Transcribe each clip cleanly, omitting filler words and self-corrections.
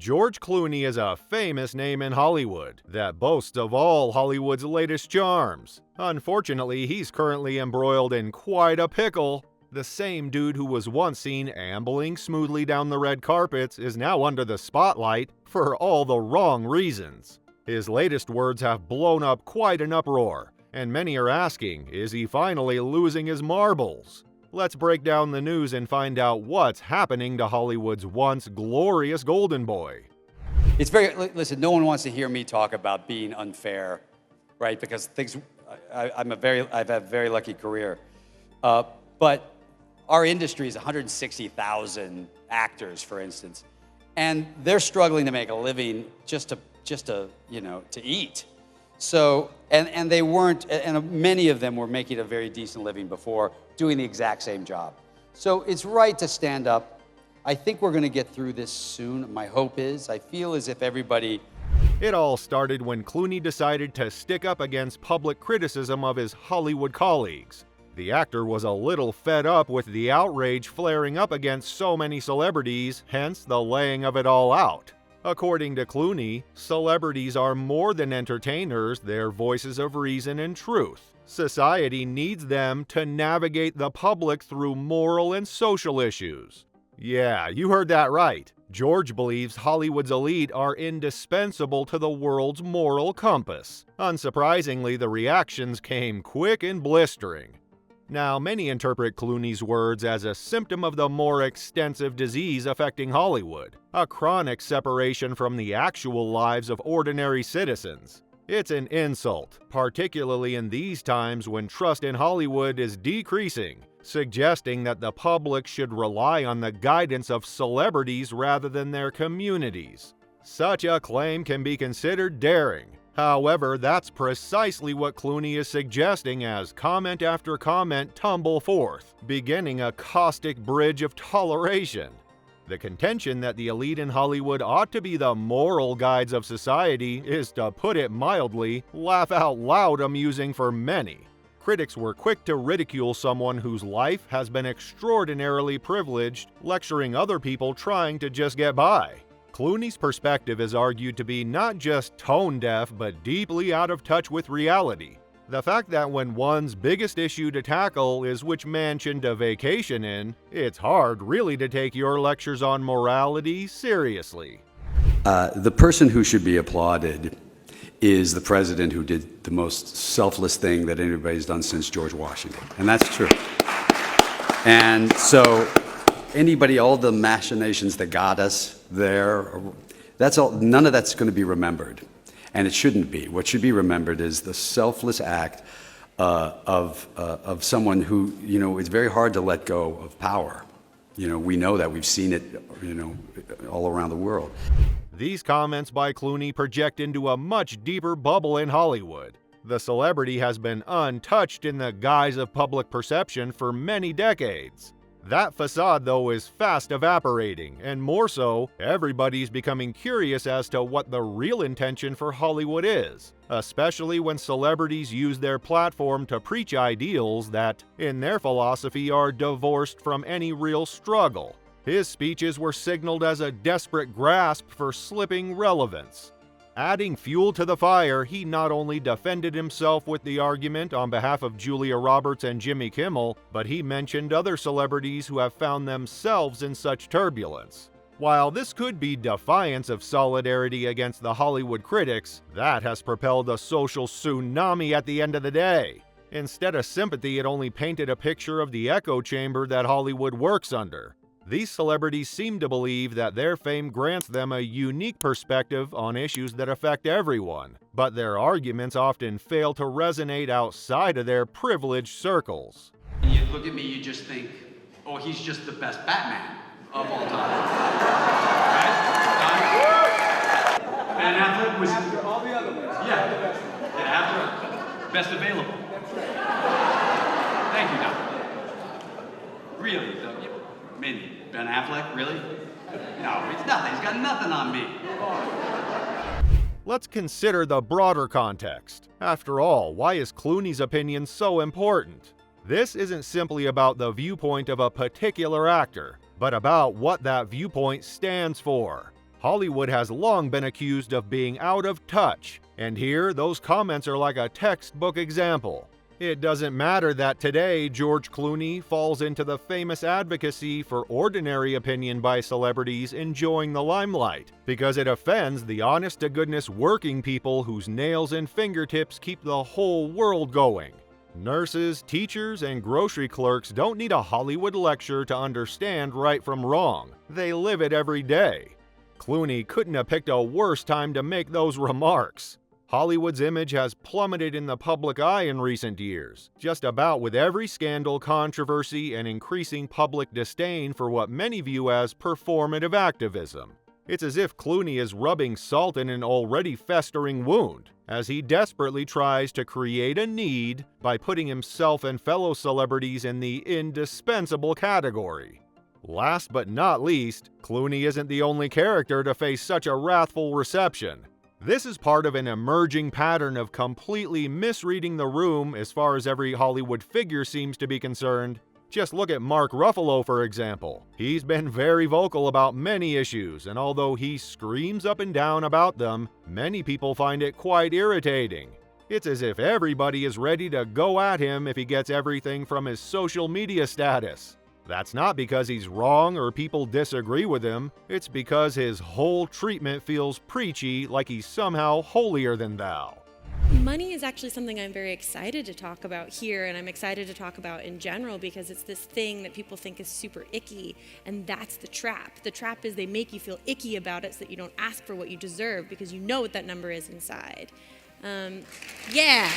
George Clooney is a famous name in Hollywood that boasts of all Hollywood's latest charms. Unfortunately, he's currently embroiled in quite a pickle. The same dude who was once seen ambling smoothly down the red carpets is now under the spotlight for all the wrong reasons. His latest words have blown up quite an uproar, and many are asking, is he finally losing his marbles? Let's break down the news and find out what's happening to Hollywood's once glorious golden boy. Listen, no one wants to hear me talk about being unfair, right? Because I've had a very lucky career. But our industry is 160,000 actors, for instance, and they're struggling to make a living just to eat. So, and they weren't, and many of them were making a very decent living before, doing the exact same job. So it's right to stand up. I think we're going to get through this soon. My hope is, I feel as if everybody... It all started when Clooney decided to stick up against public criticism of his Hollywood colleagues. The actor was a little fed up with the outrage flaring up against so many celebrities, hence the laying of it all out. According to Clooney, celebrities are more than entertainers, they're voices of reason and truth. Society needs them to navigate the public through moral and social issues. Yeah, you heard that right. George believes Hollywood's elite are indispensable to the world's moral compass. Unsurprisingly, the reactions came quick and blistering. Now, many interpret Clooney's words as a symptom of the more extensive disease affecting Hollywood, a chronic separation from the actual lives of ordinary citizens. It's an insult, particularly in these times when trust in Hollywood is decreasing, suggesting that the public should rely on the guidance of celebrities rather than their communities. Such a claim can be considered daring. However, that's precisely what Clooney is suggesting as comment after comment tumble forth, beginning a caustic bridge of toleration. The contention that the elite in Hollywood ought to be the moral guides of society is, to put it mildly, laugh out loud amusing for many. Critics were quick to ridicule someone whose life has been extraordinarily privileged, lecturing other people trying to just get by. Clooney's perspective is argued to be not just tone-deaf, but deeply out of touch with reality. The fact that when one's biggest issue to tackle is which mansion to vacation in, it's hard really to take your lectures on morality seriously. The person who should be applauded is the president who did the most selfless thing that anybody's done since George Washington, and that's true. And so all the machinations that got us there, that's all. None of that's going to be remembered, and it shouldn't be. What should be remembered is the selfless act of someone who, it's very hard to let go of power. We know that. We've seen it, all around the world. These comments by Clooney project into a much deeper bubble in Hollywood. The celebrity has been untouched in the guise of public perception for many decades. That facade, though, is fast evaporating, and more so, everybody's becoming curious as to what the real intention for Hollywood is, especially when celebrities use their platform to preach ideals that, in their philosophy, are divorced from any real struggle. His speeches were signaled as a desperate grasp for slipping relevance. Adding fuel to the fire, he not only defended himself with the argument on behalf of Julia Roberts and Jimmy Kimmel, but he mentioned other celebrities who have found themselves in such turbulence. While this could be defiance of solidarity against the Hollywood critics, that has propelled a social tsunami at the end of the day. Instead of sympathy, it only painted a picture of the echo chamber that Hollywood works under. These celebrities seem to believe that their fame grants them a unique perspective on issues that affect everyone, but their arguments often fail to resonate outside of their privileged circles. You look at me, you just think, oh, he's just the best Batman of all time. Right? Ben Affleck was... After all the other ones. Yeah, after best available. Thank you, Doc. Really, though. Maybe. Ben Affleck, really? No, it's nothing. He's got nothing on me. Let's consider the broader context. After all, why is Clooney's opinion so important? This isn't simply about the viewpoint of a particular actor, but about what that viewpoint stands for. Hollywood has long been accused of being out of touch, and here those comments are like a textbook example. It doesn't matter that today George Clooney falls into the famous advocacy for ordinary opinion by celebrities enjoying the limelight, because it offends the honest-to-goodness working people whose nails and fingertips keep the whole world going. Nurses, teachers, and grocery clerks don't need a Hollywood lecture to understand right from wrong. They live it every day. Clooney couldn't have picked a worse time to make those remarks. Hollywood's image has plummeted in the public eye in recent years, just about with every scandal, controversy, and increasing public disdain for what many view as performative activism. It's as if Clooney is rubbing salt in an already festering wound, as he desperately tries to create a need by putting himself and fellow celebrities in the indispensable category. Last but not least, Clooney isn't the only character to face such a wrathful reception. This is part of an emerging pattern of completely misreading the room as far as every Hollywood figure seems to be concerned. Just look at Mark Ruffalo, for example. He's been very vocal about many issues, and although he screams up and down about them, many people find it quite irritating. It's as if everybody is ready to go at him if he gets everything from his social media status. That's not because he's wrong or people disagree with him, it's because his whole treatment feels preachy, like he's somehow holier than thou. Money is actually something I'm very excited to talk about here, and I'm excited to talk about in general because it's this thing that people think is super icky, and that's the trap. The trap is they make you feel icky about it so that you don't ask for what you deserve because you know what that number is inside. Yeah.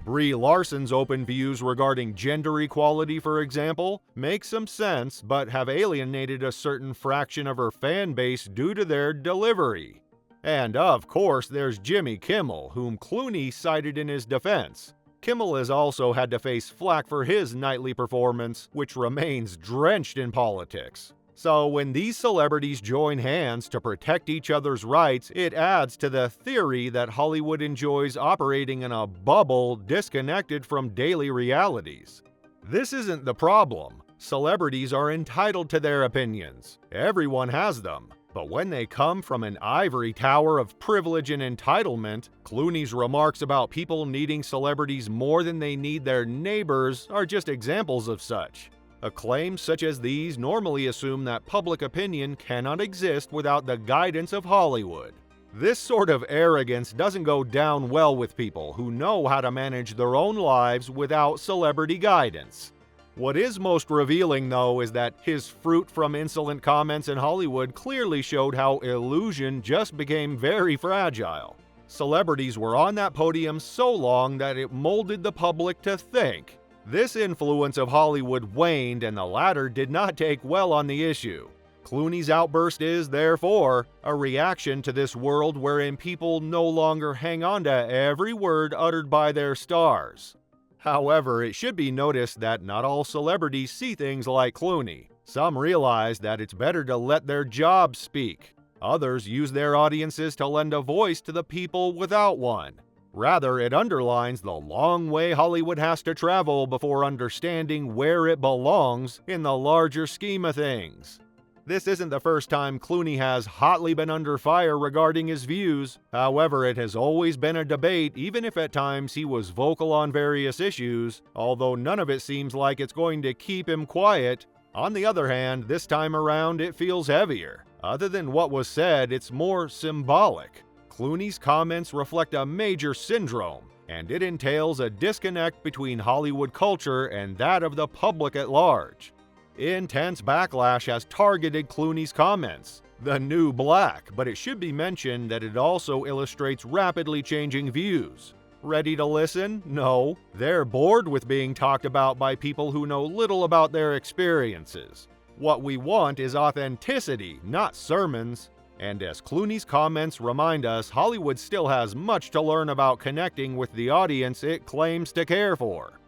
Brie Larson's open views regarding gender equality, for example, make some sense but have alienated a certain fraction of her fan base due to their delivery. And of course, there's Jimmy Kimmel, whom Clooney cited in his defense. Kimmel has also had to face flack for his nightly performance, which remains drenched in politics. So when these celebrities join hands to protect each other's rights, it adds to the theory that Hollywood enjoys operating in a bubble disconnected from daily realities. This isn't the problem. Celebrities are entitled to their opinions. Everyone has them. But when they come from an ivory tower of privilege and entitlement, Clooney's remarks about people needing celebrities more than they need their neighbors are just examples of such. Claims such as these normally assume that public opinion cannot exist without the guidance of Hollywood. This sort of arrogance doesn't go down well with people who know how to manage their own lives without celebrity guidance. What is most revealing, though, is that his fruit from insolent comments in Hollywood clearly showed how illusion just became very fragile. Celebrities were on that podium so long that it molded the public to think. This influence of Hollywood waned, and the latter did not take well on the issue. Clooney's outburst is, therefore, a reaction to this world wherein people no longer hang on to every word uttered by their stars. However, it should be noticed that not all celebrities see things like Clooney. Some realize that it's better to let their jobs speak. Others use their audiences to lend a voice to the people without one. Rather, it underlines the long way Hollywood has to travel before understanding where it belongs in the larger scheme of things. This isn't the first time Clooney has hotly been under fire regarding his views. However, it has always been a debate, even if at times he was vocal on various issues, although none of it seems like it's going to keep him quiet. On the other hand, this time around it feels heavier. Other than what was said, it's more symbolic. Clooney's comments reflect a major syndrome, and it entails a disconnect between Hollywood culture and that of the public at large. Intense backlash has targeted Clooney's comments, the new black, but it should be mentioned that it also illustrates rapidly changing views. Ready to listen? No. They're bored with being talked about by people who know little about their experiences. What we want is authenticity, not sermons. And as Clooney's comments remind us, Hollywood still has much to learn about connecting with the audience it claims to care for.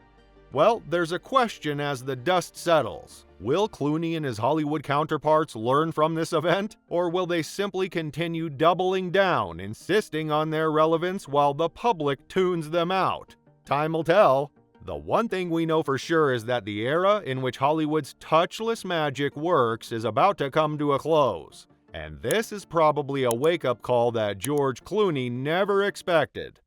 Well, there's a question as the dust settles. Will Clooney and his Hollywood counterparts learn from this event? Or will they simply continue doubling down, insisting on their relevance while the public tunes them out? Time will tell. The one thing we know for sure is that the era in which Hollywood's touchless magic works is about to come to a close. And this is probably a wake-up call that George Clooney never expected.